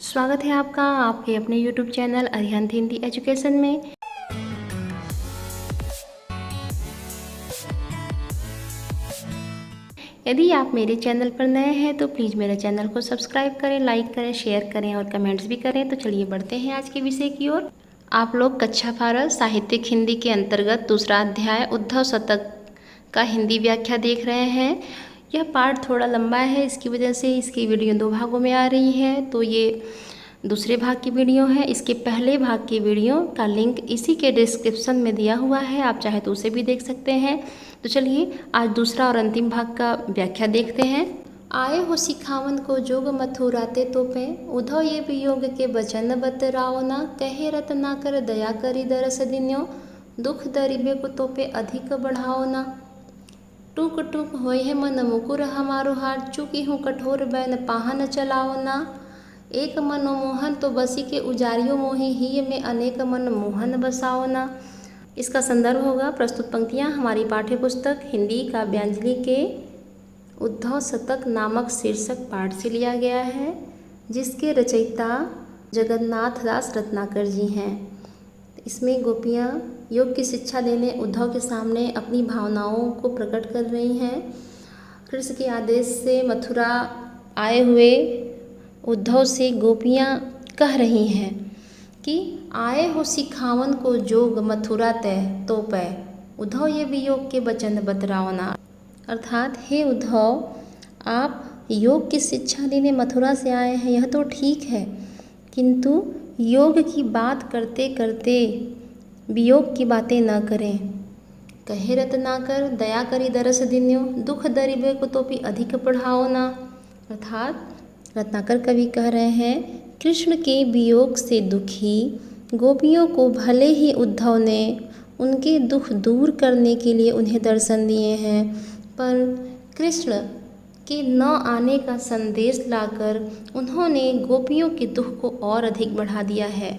स्वागत है आपका आपके अपने YouTube channel Arihant Hindi education में। यदि आप मेरे चैनल पर नए हैं तो प्लीज़ मेरे चैनल को सब्सक्राइब करें, लाइक करें, शेयर करें और कमेंट्स भी करें। तो चलिए बढ़ते हैं आज के विषय की ओर। आप लोग कक्षा 12 साहित्यिक हिंदी के अंतर्गत दूसरा अध्याय उद्धव शतक का हिंदी व्याख्या देख रहे हैं। यह पार्ट थोड़ा लंबा है, इसकी वजह से इसकी वीडियो 2 भागों में आ रही है। तो ये दूसरे भाग की वीडियो है। इसके पहले भाग की वीडियो का लिंक इसी के डिस्क्रिप्शन में दिया हुआ है, आप चाहे तो उसे भी देख सकते हैं। तो चलिए आज दूसरा और अंतिम भाग का व्याख्या देखते हैं। आए हो सिखावन को जोग मथुराते तोपे, उद्धव ये वियोग के वचन बतराओ ना, कहे रत ना कर दया करी दरस दिन्यो, दुख दरिबे को तोपे अधिक बढ़ाओ ना। टूक टूक होय है मन मुकुर हमारो हार, चुकी हूँ कठोर बैन पाहन चलाओ ना। एक मनोमोहन तो बसी के उजारियों मोहि ही में अनेक मन मोहन बसाओ ना। इसका संदर्भ होगा प्रस्तुत पंक्तियाँ हमारी पाठ्य पुस्तक हिंदी काव्यांजलि के उद्धव शतक नामक शीर्षक पाठ से लिया गया है, जिसके रचयिता जगन्नाथ दास रत्नाकर जी हैं। इसमें गोपियाँ योग की शिक्षा देने उद्धव के सामने अपनी भावनाओं को प्रकट कर रही हैं। कृष्ण के आदेश से मथुरा आए हुए उद्धव से गोपियाँ कह रही हैं कि आए हो सिखावन को जोग मथुरा तय तो पै, उद्धव ये वियोग के वचन बतराओ ना। अर्थात हे उद्धव, आप योग की शिक्षा देने मथुरा से आए हैं, यह तो ठीक है, किंतु योग की बात करते करते वियोग की बातें न करें। कहे रत ना कर दया करी दरस दिन्यो, दुख दरिबे को तोपी अधिक पढ़ाओ ना। अर्थात रत्नाकर कवि कह रहे हैं, कृष्ण के वियोग से दुखी गोपियों को भले ही उद्धव ने उनके दुख दूर करने के लिए उन्हें दर्शन दिए हैं, पर कृष्ण के न आने का संदेश लाकर उन्होंने गोपियों के दुख को और अधिक बढ़ा दिया है।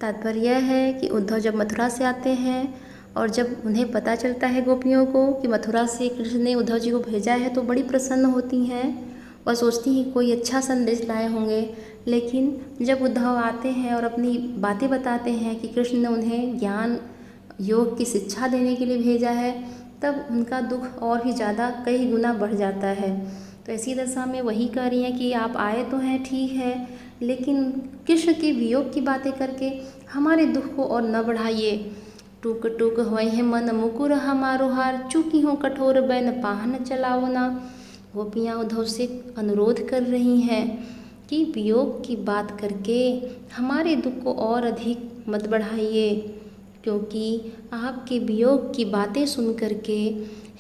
तात्पर्य यह है कि उद्धव जब मथुरा से आते हैं और जब उन्हें पता चलता है गोपियों को कि मथुरा से कृष्ण ने उद्धव जी को भेजा है, तो बड़ी प्रसन्न होती हैं और सोचती हैं कोई अच्छा संदेश लाए होंगे। लेकिन जब उद्धव आते हैं और अपनी बातें बताते हैं कि कृष्ण ने उन्हें ज्ञान योग की शिक्षा देने के लिए भेजा है, तब उनका दुख और भी ज़्यादा कई गुना बढ़ जाता है। तो ऐसी दशा में वही कह रही हैं कि आप आए तो हैं, ठीक है, लेकिन कृष्ण के वियोग की बातें करके हमारे दुख को और न बढ़ाइए। टूक टूक होय है मन मुकुर हमारो हार, चूकी हूँ कठोर बैन पाहन चलाओ ना। गोपियाँ उद्धव से अनुरोध कर रही हैं कि वियोग की बात करके हमारे दुख को और अधिक मत बढ़ाइए, क्योंकि आपके वियोग की बातें सुन करके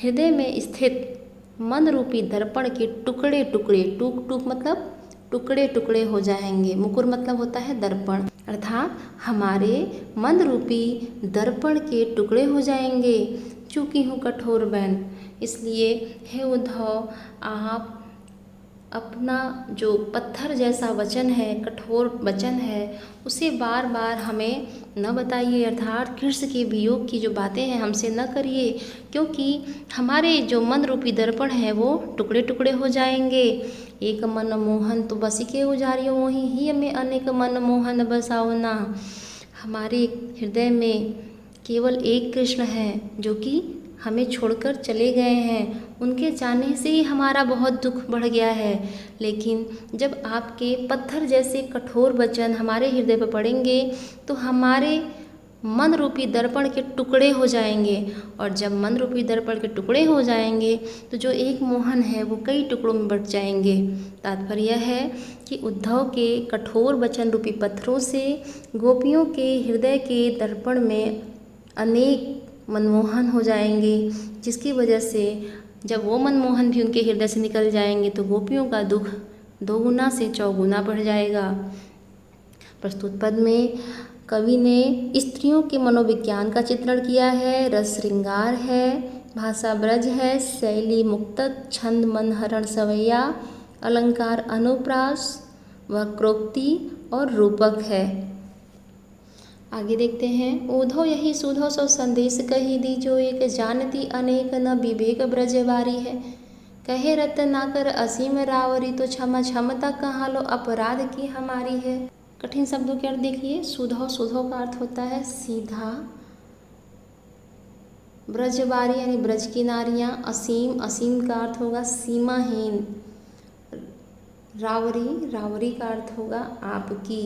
हृदय में स्थित मन रूपी दर्पण के टुकड़े टुकड़े, टूक टूक मतलब टुकड़े टुकड़े हो जाएंगे, मुकुर मतलब होता है दर्पण, अर्थात हमारे मन रूपी दर्पण के टुकड़े हो जाएंगे। चूकी हूँ कठोर बैन, इसलिए हे उद्धव, आप अपना जो पत्थर जैसा वचन है, कठोर वचन है, उसे बार बार हमें न बताइए। अर्थात कृष्ण के वियोग की जो बातें हैं हमसे न करिए, क्योंकि हमारे जो मन रूपी दर्पण है वो टुकड़े टुकड़े हो जाएंगे। एक मन मोहन तो बसी के उजारियों मोहि ही में अनेक मन मोहन बसाओ ना। हमारे हृदय में केवल एक कृष्ण है जो कि हमें छोड़कर चले गए हैं, उनके जाने से ही हमारा बहुत दुख बढ़ गया है। लेकिन जब आपके पत्थर जैसे कठोर वचन हमारे हृदय पर पड़ेंगे तो हमारे मन रूपी दर्पण के टुकड़े हो जाएंगे, और जब मन रूपी दर्पण के टुकड़े हो जाएंगे तो जो एक मोहन है वो कई टुकड़ों में बट जाएंगे। तात्पर्य यह है कि उद्धव के कठोर वचन रूपी पत्थरों से गोपियों के हृदय के दर्पण में अनेक मनमोहन हो जाएंगे, जिसकी वजह से जब वो मनमोहन भी उनके हृदय से निकल जाएंगे तो गोपियों का दुख 2 गुना से 4 गुना बढ़ जाएगा। प्रस्तुत पद में कवि ने स्त्रियों के मनोविज्ञान का चित्रण किया है। रस श्रृंगार है, भाषा ब्रज है, शैली मुक्तक, छंद मनहरण सवैया, अलंकार अनुप्रास, वक्रोक्ति और रूपक है। आगे देखते हैं। उद्धव यही सुधो सो संदेश कही दी, जो एक जानती अनेक न विवेक ब्रजवारी है, कहे रत्नाकर असीम रावरी तो क्षमा क्षमता कहाँ लो, अपराध की हमारी है। कठिन शब्दों के अर्थ देखिए। सुधो, सुधो का अर्थ होता है सीधा। ब्रजबारी यानी ब्रज की नारियाँ। असीम, असीम का अर्थ होगा सीमाहीन। रावरी, रावरी का अर्थ होगा आपकी।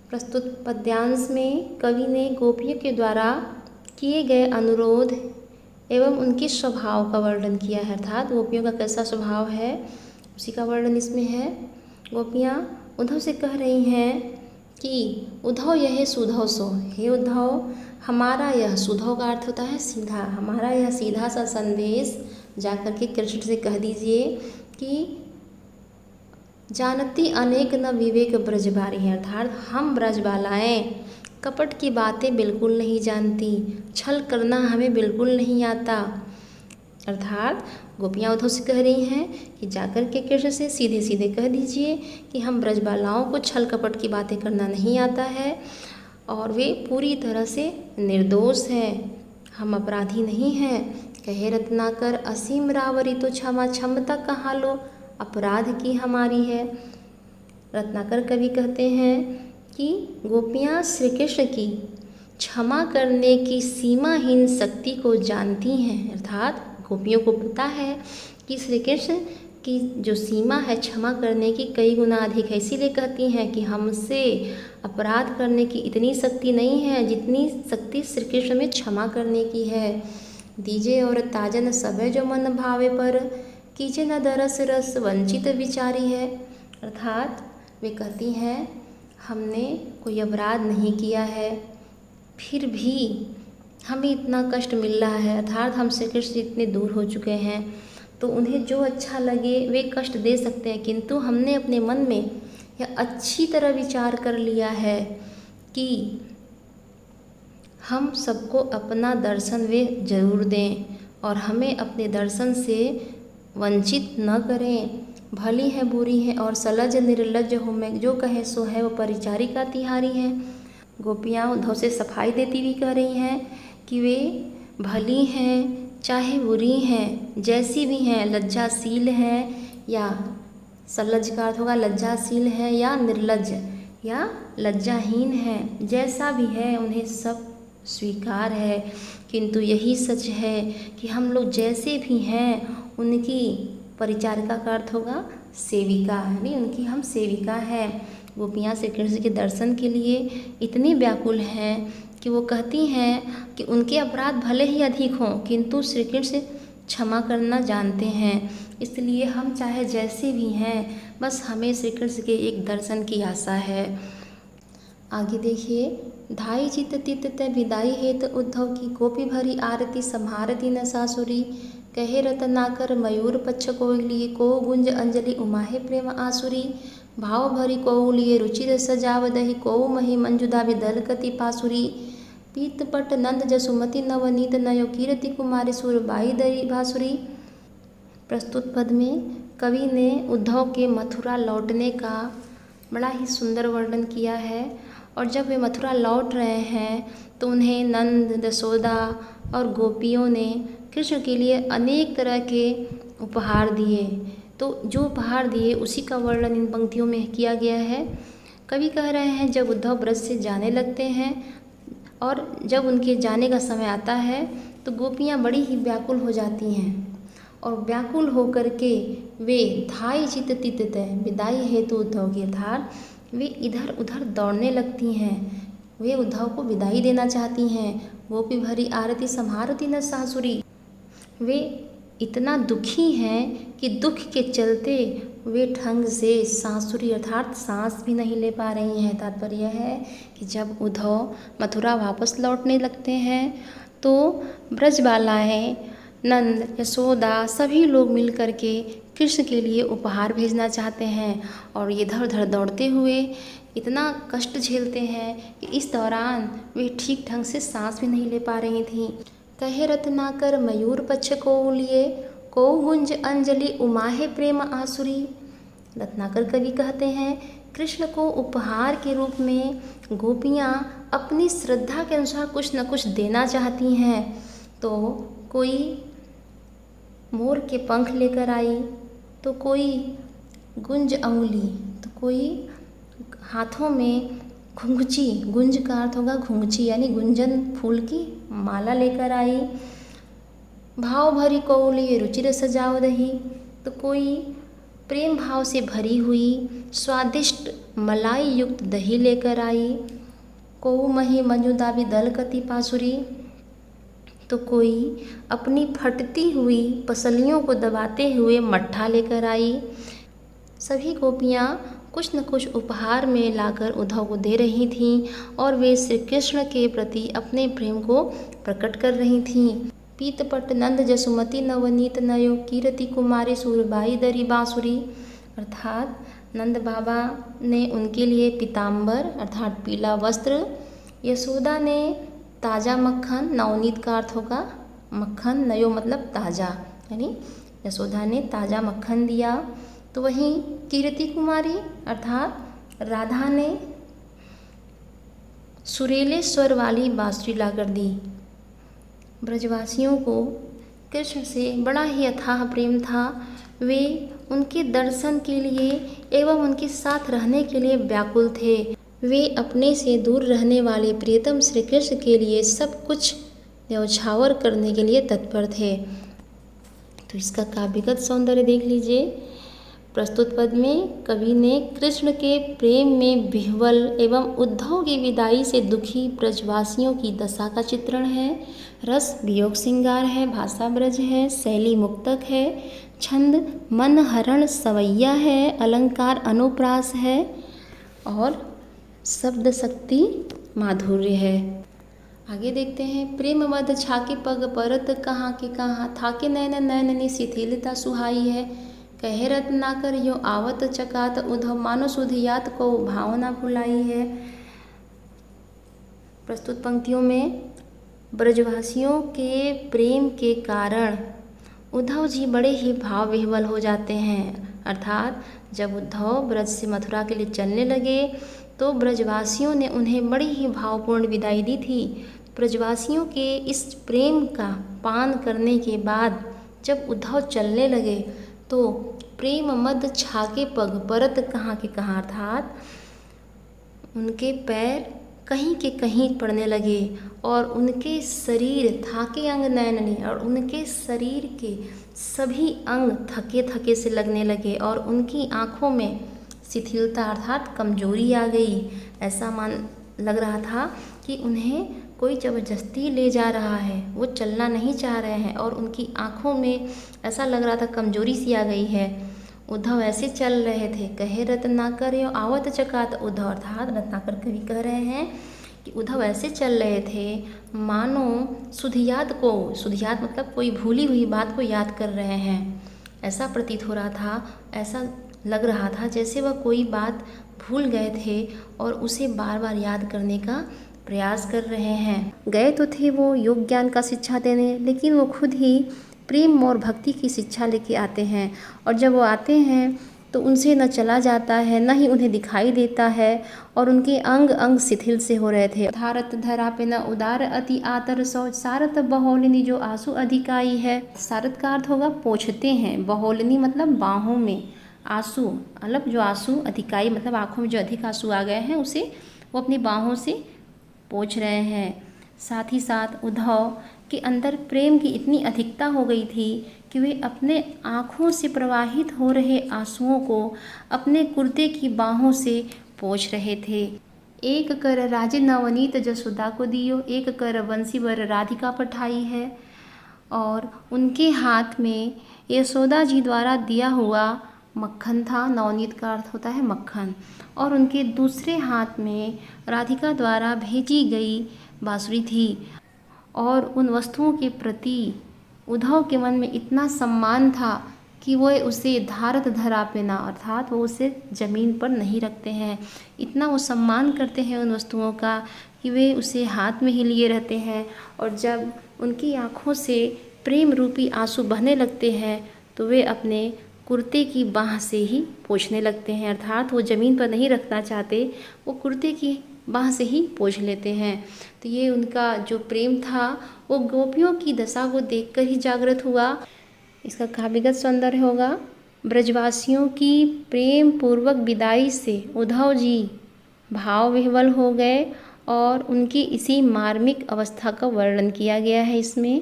प्रस्तुत पद्यांश में कवि ने गोपियों के द्वारा किए गए अनुरोध एवं उनके स्वभाव का वर्णन किया है, अर्थात गोपियों का कैसा स्वभाव है उसी का वर्णन इसमें है। गोपियाँ उद्धव से कह रही हैं कि उद्धव यह सुधव सो, हे उद्धव हमारा यह, सुधव का अर्थ होता है सीधा, हमारा यह सीधा सा संदेश जाकर के कृष्ण से कह दीजिए कि जानती अनेक न विवेक ब्रजबारी है, अर्थात हम ब्रजबालाएँ कपट की बातें बिल्कुल नहीं जानती, छल करना हमें बिल्कुल नहीं आता। अर्थात गोपियाँ उद्धव से कह रही हैं कि जाकर के कृष्ण से सीधे सीधे कह दीजिए कि हम ब्रजबालाओं को छल कपट की बातें करना नहीं आता है और वे पूरी तरह से निर्दोष हैं, हम अपराधी नहीं हैं। कहे रत्नाकर असीम रावरी तो क्षमा क्षमता कहाँ लो, अपराध की हमारी है। रत्नाकर कवि कहते हैं कि गोपियाँ श्री कृष्ण की क्षमा करने की सीमाहीन शक्ति को जानती हैं, अर्थात गोपियों को पता है कि श्री कृष्ण की जो सीमा है क्षमा करने की कई गुना अधिक है, इसीलिए कहती हैं कि हमसे अपराध करने की इतनी शक्ति नहीं है जितनी शक्ति श्री कृष्ण में क्षमा करने की है। दीजे और ताजन सबे जो मन भावे पर, कीजे न दरस रस वंचित विचारी है। अर्थात वे कहती हैं हमने कोई अपराध नहीं किया है, फिर भी हमें इतना कष्ट मिल रहा है, अर्थात हम श्री कृष्ण से इतने दूर हो चुके हैं तो उन्हें जो अच्छा लगे वे कष्ट दे सकते हैं, किंतु हमने अपने मन में यह अच्छी तरह विचार कर लिया है कि हम सबको अपना दर्शन वे जरूर दें और हमें अपने दर्शन से वंचित न करें। भली है बुरी है और सलज निर्लज हो, मैं जो कहे सो है, वो परिचारिका तिहारी हैं। गोपियाँ उद्धव से सफाई देती हुई कह रही हैं कि वे भली हैं चाहे बुरी हैं, जैसी भी हैं, लज्जाशील हैं या सलज का अर्थ होगा लज्जाशील है या निर्लज या लज्जाहीन है, जैसा भी है उन्हें सब स्वीकार है। किंतु यही सच है कि हम लोग जैसे भी हैं उनकी परिचारिका का अर्थ होगा सेविका, यानी उनकी हम सेविका हैं। गोपियाँ श्री कृष्ण के दर्शन के लिए इतनी व्याकुल हैं कि वो कहती हैं कि उनके अपराध भले ही अधिक हों किंतु श्री कृष्ण से क्षमा करना जानते हैं, इसलिए हम चाहे जैसे भी हैं बस हमें श्री कृष्ण के एक दर्शन की आशा है। आगे देखिए। धाई चित तित तय विदाई हेत उद्धव की, गोपी भरी आरती संहारती न सासुरी। कहे रत्नाकर मयूर पक्ष को लिए, को गुंज अंजलि उमाहे प्रेम आसुरी। भाव भरी को लिए रुचिर सजाव दही, को मही मंजुदा विदल कति पासुरी। पीतपट नंद जसुमति नवनीत नयो, कीर्ति कुमारी सुरबाई दरी भासुरी। प्रस्तुत पद में कवि ने उद्धव के मथुरा लौटने का बड़ा ही सुंदर वर्णन किया है और जब वे मथुरा लौट रहे हैं तो उन्हें नंद, यशोदा और गोपियों ने कृष्ण के लिए अनेक तरह के उपहार दिए। तो जो उपहार दिए उसी का वर्णन इन पंक्तियों में किया गया है। कवि कह रहे हैं जब उद्धव ब्रज से जाने लगते हैं और जब उनके जाने का समय आता है तो गोपियाँ बड़ी ही व्याकुल हो जाती हैं और व्याकुल होकर के वे धाई चित तित तय विदाई हेतु उद्धव के अर्थात वे इधर उधर दौड़ने लगती हैं, वे उद्धव को विदाई देना चाहती हैं। गोपी भरी आरती संहारती न सासुरी, वे इतना दुखी हैं कि दुख के चलते वे ढंग से सासुरी अर्थात सांस भी नहीं ले पा रही हैं। तात्पर्य यह है कि जब उद्धव मथुरा वापस लौटने लगते हैं तो ब्रजबालाएँ, नंद, यशोदा सभी लोग मिल कर के कृष्ण के लिए उपहार भेजना चाहते हैं और इधर उधर दौड़ते हुए इतना कष्ट झेलते हैं कि इस दौरान वे ठीक ढंग से सांस भी नहीं ले पा रही थीं। कहे रत्नाकर मयूर पक्ष को लिए, को गुंज अंजलि उमाहे प्रेम आसुरी। रत्नाकर कवि कहते हैं कृष्ण को उपहार के रूप में गोपियाँ अपनी श्रद्धा के अनुसार कुछ न कुछ देना चाहती हैं। तो कोई मोर के पंख लेकर आई, तो कोई गुंज अंगुली, तो कोई हाथों में घुंघची, गुंज का अर्थ होगा घुंघची यानी गुंजन फूल की माला लेकर आई। भाव भरी कौली रुचिर सजाओ दही, तो कोई प्रेम भाव से भरी हुई स्वादिष्ट मलाई युक्त दही लेकर आई। कोऊ मही मंजुदाबी दल कति पासुरी, तो कोई अपनी फटती हुई पसलियों को दबाते हुए मट्ठा लेकर आई। सभी गोपियाँ कुछ न कुछ उपहार में लाकर उद्धव को दे रही थीं और वे श्री कृष्ण के प्रति अपने प्रेम को प्रकट कर रही थीं। पीतपट नंद जसुमती नवनीत नयो कीर्ति कुमारी सूरबाई दरी बांसुरी, अर्थात नंद बाबा ने उनके लिए पीताम्बर अर्थात पीला वस्त्र, यशोदा ने ताज़ा मक्खन, नवनीत का अर्थ होगा मक्खन, नयो मतलब ताज़ा यानी यशोदा ने ताज़ा मक्खन दिया। तो वहीं कीर्ति कुमारी अर्थात राधा ने सुरीले स्वर वाली बांसुरी लाकर दी। ब्रजवासियों को कृष्ण से बड़ा ही अथाह प्रेम था। वे उनके दर्शन के लिए एवं उनके साथ रहने के लिए व्याकुल थे। वे अपने से दूर रहने वाले प्रियतम श्री कृष्ण के लिए सब कुछ न्यौछावर करने के लिए तत्पर थे। तो इसका काव्यगत सौंदर्य देख लीजिए। प्रस्तुत पद में कवि ने कृष्ण के प्रेम में विह्वल एवं उद्धव की विदाई से दुखी ब्रजवासियों की दशा का चित्रण है। रस वियोग श्रृंगार है, भाषा ब्रज है, शैली मुक्तक है, छंद मन हरण सवैया है, अलंकार अनुप्रास है और शब्द शक्ति माधुर्य है। आगे देखते हैं। प्रेम मद छाके पग परत कहाँ के कहाँ, थाके नैन नैननी शिथिलता सुहाई है, कहे रत्नाकर यो आवत चकात उद्धव मानो सुधियात को भावना भुलाई है। प्रस्तुत पंक्तियों में ब्रजवासियों के प्रेम के कारण उद्धव जी बड़े ही भाव विह्वल हो जाते हैं। अर्थात जब उद्धव ब्रज से मथुरा के लिए चलने लगे तो ब्रजवासियों ने उन्हें बड़ी ही भावपूर्ण विदाई दी थी। ब्रजवासियों के इस प्रेम का पान करने के बाद जब उद्धव चलने लगे तो प्रेम मद छाके पग परत कहाँ के कहाँ, अर्थात उनके पैर कहीं के कहीं पड़ने लगे और उनके शरीर थाके अंग नैननी और उनके शरीर के सभी अंग थके थके से लगने लगे और उनकी आँखों में शिथिलता अर्थात कमजोरी आ गई। ऐसा लग रहा था कि उन्हें कोई ज़बरदस्ती ले जा रहा है, वो चलना नहीं चाह रहे हैं और उनकी आँखों में ऐसा लग रहा था कमजोरी सी आ गई है। उद्धव ऐसे चल रहे थे। कहे रत्नाकर यो आवत चकात उद्धव, अर्थात रत्नाकर कवि कह रहे हैं कि उद्धव ऐसे चल रहे थे मानो सुधियात को, सुधियात मतलब कोई भूली हुई बात को याद कर रहे हैं। ऐसा प्रतीत हो रहा था, ऐसा लग रहा था जैसे वह कोई बात भूल गए थे और उसे बार बार याद करने का प्रयास कर रहे हैं। गए तो थे वो योग ज्ञान का शिक्षा देने, लेकिन वो खुद ही प्रेम और भक्ति की शिक्षा लेके आते हैं और जब वो आते हैं तो उनसे न चला जाता है न ही उन्हें दिखाई देता है और उनके अंग अंग शिथिल से हो रहे थे। धारत धरा पे न उदार अति आतर सौ, सारत बहोलिनी जो आंसू अधिकाई है। सारत का अर्थ होगा पोंछते हैं, बहोलिनी मतलब बाहों में, आंसू मतलब जो आंसू अधिकाई मतलब आँखों में जो अधिक आंसू आ गए हैं उसे वो अपनी बाहों से पोंछ रहे हैं। साथ ही साथ उद्धव के अंदर प्रेम की इतनी अधिकता हो गई थी कि वे अपने आँखों से प्रवाहित हो रहे आंसुओं को अपने कुर्ते की बाहों से पोंछ रहे थे। एक कर राजे नवनीत जसोदा को दियो, एक कर बंसी वर राधिका पठाई है। और उनके हाथ में यशोदा जी द्वारा दिया हुआ मक्खन था, नवनीत का अर्थ होता है मक्खन, और उनके दूसरे हाथ में राधिका द्वारा भेजी गई बांसुरी थी। और उन वस्तुओं के प्रति उद्धव के मन में इतना सम्मान था कि वो उसे धारत धरा पे ना, अर्थात वो उसे ज़मीन पर नहीं रखते हैं। इतना वो सम्मान करते हैं उन वस्तुओं का कि वे उसे हाथ में ही लिए रहते हैं और जब उनकी आँखों से प्रेम रूपी आंसू बहने लगते हैं तो वे अपने कुर्ते की बाह से ही पोंछने लगते हैं, अर्थात वो ज़मीन पर नहीं रखना चाहते, वो कुर्ते की बाह से ही पोंछ लेते हैं। तो ये उनका जो प्रेम था वो गोपियों की दशा को देखकर ही जागृत हुआ। इसका काव्यगत सौंदर्य होगा, ब्रजवासियों की प्रेम पूर्वक विदाई से उद्धव जी भाव विह्वल हो गए और उनकी इसी मार्मिक अवस्था का वर्णन किया गया है इसमें।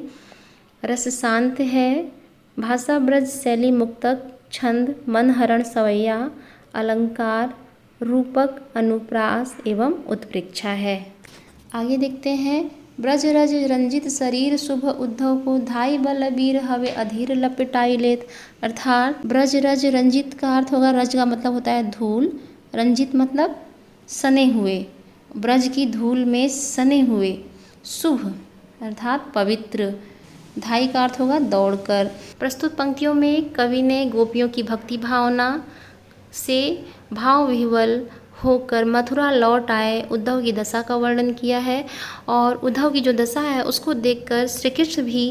रस शांत है, भाषा ब्रज शैली मुक्तक, छंद मनहरण सवैया, अलंकार रूपक, अनुप्रास एवं उत्प्रेक्षा है। आगे देखते हैं, ब्रज रज रंजित शरीर शुभ उद्धव को, धाई बलबीर हवे अधीर लपेटाई लेत। अर्थात ब्रज रज रंजित का अर्थ होगा, रज का मतलब होता है धूल, रंजित मतलब सने हुए, ब्रज की धूल में सने हुए, शुभ अर्थात पवित्र, धाई का अर्थ होगा दौड़कर। प्रस्तुत पंक्तियों में कवि ने गोपियों की भक्ति भावना से भाव विह्वल होकर मथुरा लौट आए उद्धव की दशा का वर्णन किया है और उद्धव की जो दशा है उसको देखकर श्री कृष्ण भी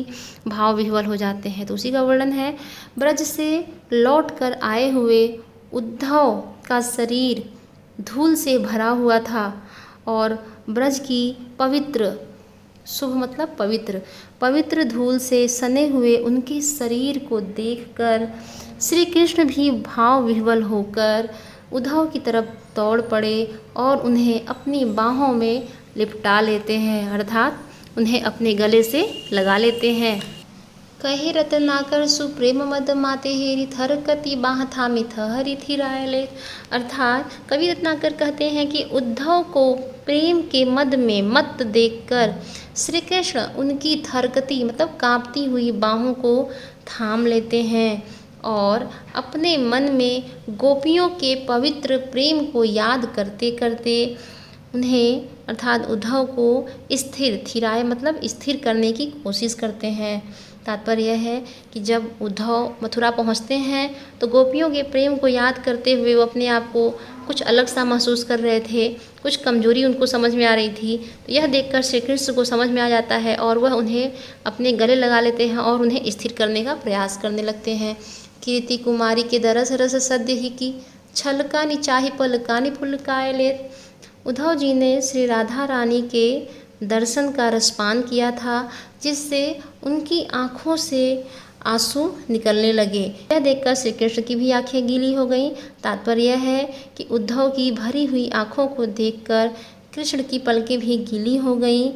भाव विह्वल हो जाते हैं, तो उसी का वर्णन है। ब्रज से लौट कर आए हुए उद्धव का शरीर धूल से भरा हुआ था और ब्रज की पवित्र, शुभ मतलब पवित्र, पवित्र धूल से सने हुए उनके शरीर को देखकर श्री कृष्ण भी भाव विह्वल होकर उद्धव की तरफ दौड़ पड़े और उन्हें अपनी बाहों में लिपटा लेते हैं, अर्थात उन्हें अपने गले से लगा लेते हैं। कहे रत्नाकर सुप्रेम मद माते हेरी थर कति बाह थामी थहरी थिरायले। अर्थात कवि रत्नाकर कहते हैं कि उद्धव को प्रेम के मद में मत देखकर श्री कृष्ण उनकी थरकती मतलब कांपती हुई बाहों को थाम लेते हैं और अपने मन में गोपियों के पवित्र प्रेम को याद करते करते उन्हें अर्थात उद्धव को स्थिर, थिराए मतलब स्थिर करने की कोशिश करते हैं। तात्पर्य यह है कि जब उद्धव मथुरा पहुंचते हैं तो गोपियों के प्रेम को याद करते हुए वो अपने आप को कुछ अलग सा महसूस कर रहे थे, कुछ कमजोरी उनको समझ में आ रही थी, तो यह देखकर श्री कृष्ण को समझ में आ जाता है और वह उन्हें अपने गले लगा लेते हैं और उन्हें स्थिर करने का प्रयास करने लगते हैं। कीर्ति कुमारी के दरस रस सद्य ही की, छलका निचाही पलकानी फुलकाए लेत। उद्धव जी ने श्री राधा रानी के दर्शन का रसपान किया था जिससे उनकी आँखों से आंसू निकलने लगे। यह देखकर श्री कृष्ण की भी आंखें गीली हो गईं। तात्पर्य यह है कि उद्धव की भरी हुई आँखों को देखकर कृष्ण की पलकें भी गीली हो गईं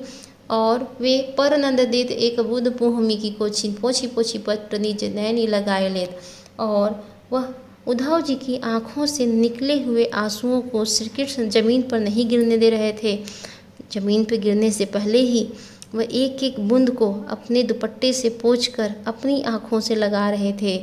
और वे पर नंद देत एक बुध पुहमी की कोची पोछी पोछी पत्र निज नैनी लगाए लेत। और वह उद्धव जी की आँखों से निकले हुए आंसुओं को श्री कृष्ण जमीन पर नहीं गिरने दे रहे थे। जमीन पर गिरने से पहले ही वह एक एक बूंद को अपने दुपट्टे से पोंछकर अपनी आँखों से लगा रहे थे।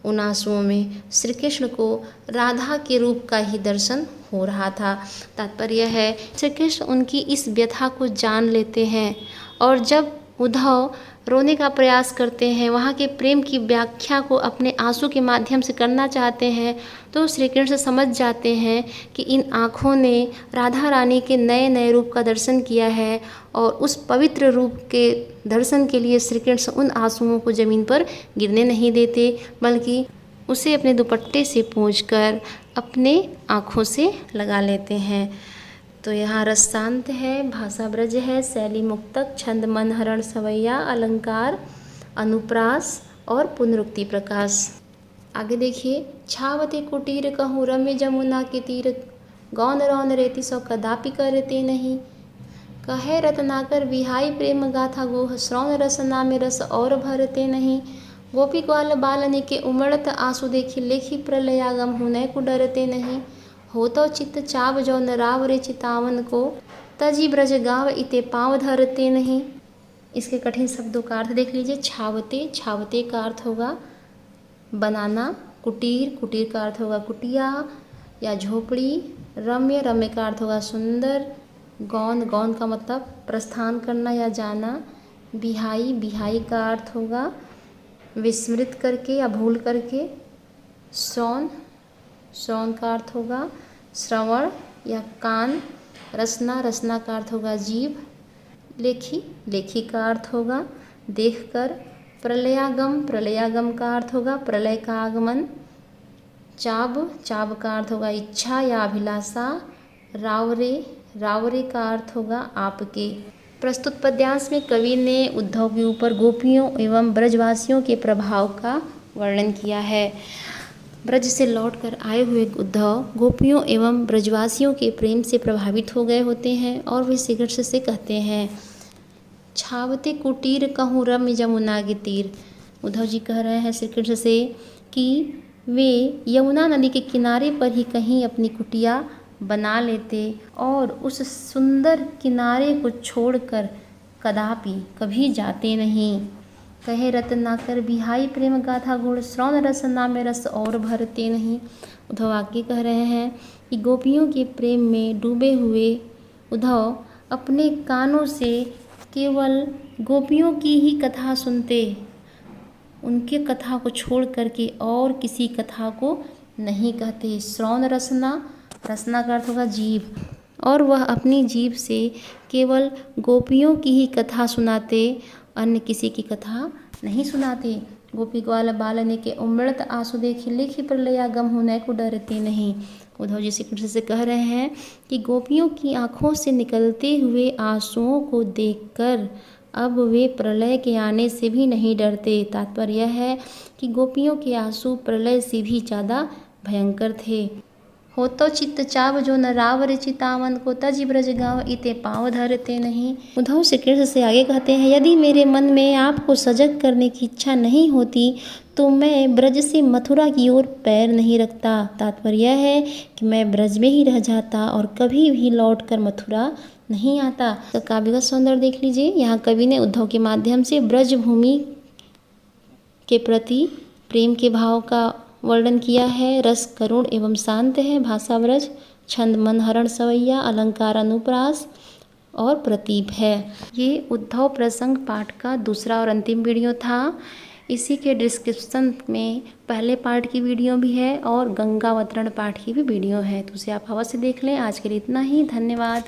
उन आंसुओं में श्री कृष्ण को राधा के रूप का ही दर्शन हो रहा था। तात्पर्य है श्री कृष्ण उनकी इस व्यथा को जान लेते हैं और जब उद्धव रोने का प्रयास करते हैं, वहाँ के प्रेम की व्याख्या को अपने आंसू के माध्यम से करना चाहते हैं, तो श्री कृष्ण समझ जाते हैं कि इन आँखों ने राधा रानी के नए नए रूप का दर्शन किया है और उस पवित्र रूप के दर्शन के लिए श्री कृष्ण उन आंसुओं को ज़मीन पर गिरने नहीं देते, बल्कि उसे अपने दुपट्टे से पोंछकर अपने आँखों से लगा लेते हैं। तो यहाँ रस शांत है, भाषा ब्रज है, शैली मुक्तक, छंद मनहरण सवैया, अलंकार, अनुप्रास और पुनरुक्ति प्रकाश। आगे देखिए, छावते कुटीर कहूँ रम्य जमुना के तीर, गौन रौन रेति सौ कदापि करते नहीं। कहे रत्नाकर विहाई प्रेम गाथा गोह, श्रवण रसना में रस और भरते नहीं। गोपी ग्वाल बालनी के उमड़त आंसू देखी, लेखी प्रलयागम हुनय को डरते नहीं। हो तो चित्त चाव जो न राव रे चितावन को, तजी ब्रज गाव इते पाँव धरते नहीं। इसके कठिन शब्दों का अर्थ देख लीजिए। छावते, छावते का अर्थ होगा बनाना, कुटीर, कुटीर का अर्थ होगा कुटिया या झोपड़ी, रम्य, रम्य का अर्थ होगा सुंदर, गौन, गौन का मतलब प्रस्थान करना या जाना, बिहाई, बिहाई का अर्थ होगा विस्मृत करके या भूल करके, श्रवण, श्रवण का अर्थ होगा श्रवण या कान, रसना, रसना का अर्थ होगा जीभ, लेखी, लेखी का अर्थ होगा देखकर, प्रलयागम, प्रलयागम का अर्थ होगा प्रलय का आगमन, चाब, चाब का अर्थ होगा इच्छा या अभिलाषा, रावरे, रावरे का अर्थ होगा आपके। प्रस्तुत पद्यांश में कवि ने उद्धव के ऊपर गोपियों एवं ब्रजवासियों के प्रभाव का वर्णन किया है। ब्रज से लौटकर आए हुए उद्धव गोपियों एवं ब्रजवासियों के प्रेम से प्रभावित हो गए होते हैं और वे श्री कृष्ण से कहते हैं, छावते कुटीर कहूँ रम्य जमुना के तीर। उद्धव जी कह रहे हैं श्री कृष्ण से कि वे यमुना नदी के किनारे पर ही कहीं अपनी कुटिया बना लेते और उस सुंदर किनारे को छोड़कर कदापि कभी जाते नहीं। कहे रत्नाकर बिहाई प्रेम गाथा घोड़ श्रवण रस नामे रस और भरते नहीं। उद्धव आगे कह रहे हैं कि गोपियों के प्रेम में डूबे हुए उद्धव अपने कानों से केवल गोपियों की ही कथा सुनते, उनके कथा को छोड़ करके और किसी कथा को नहीं कहते। श्रवण रसना, रसना का अर्थ होगा जीव, और वह अपनी जीव से केवल गोपियों की ही कथा सुनाते, अन्य किसी की कथा नहीं सुनाते। गोपी ग्वाल बालने के उमड़त आंसू देखी लेखी प्रलया गम होने को डरते नहीं। उद्धव जी श्री कृष्ण से कह रहे हैं कि गोपियों की आंखों से निकलते हुए आंसुओं को देखकर अब वे प्रलय के आने से भी नहीं डरते। तात्पर्य यह है कि गोपियों के आंसू प्रलय से भी ज़्यादा भयंकर थे। हो तो चित्त चाव जो न रावर चितावन को तज ब्रज गाँव इते पाँव धरते नहीं। उद्धव श्री कृष्ण से आगे कहते हैं, यदि मेरे मन में आपको सजग करने की इच्छा नहीं होती तो मैं ब्रज से मथुरा की ओर पैर नहीं रखता। तात्पर्य यह है कि मैं ब्रज में ही रह जाता और कभी भी लौट कर मथुरा नहीं आता। तो काव्यगत सौंदर्य देख लीजिए, यहाँ कवि ने उद्धव के माध्यम से ब्रज भूमि के प्रति प्रेम के भाव का वर्णन किया है। रस करुण एवं शांत है, भाषा ब्रज, छंद मन हरण सवैया, अलंकार अनुप्रास और प्रतीप है। ये उद्धव प्रसंग पाठ का दूसरा और अंतिम वीडियो था। इसी के डिस्क्रिप्शन में पहले पार्ट की वीडियो भी है और गंगा अवतरण पाठ की भी वीडियो है, तो उसे आप अवश्य देख लें। आज के लिए इतना ही, धन्यवाद।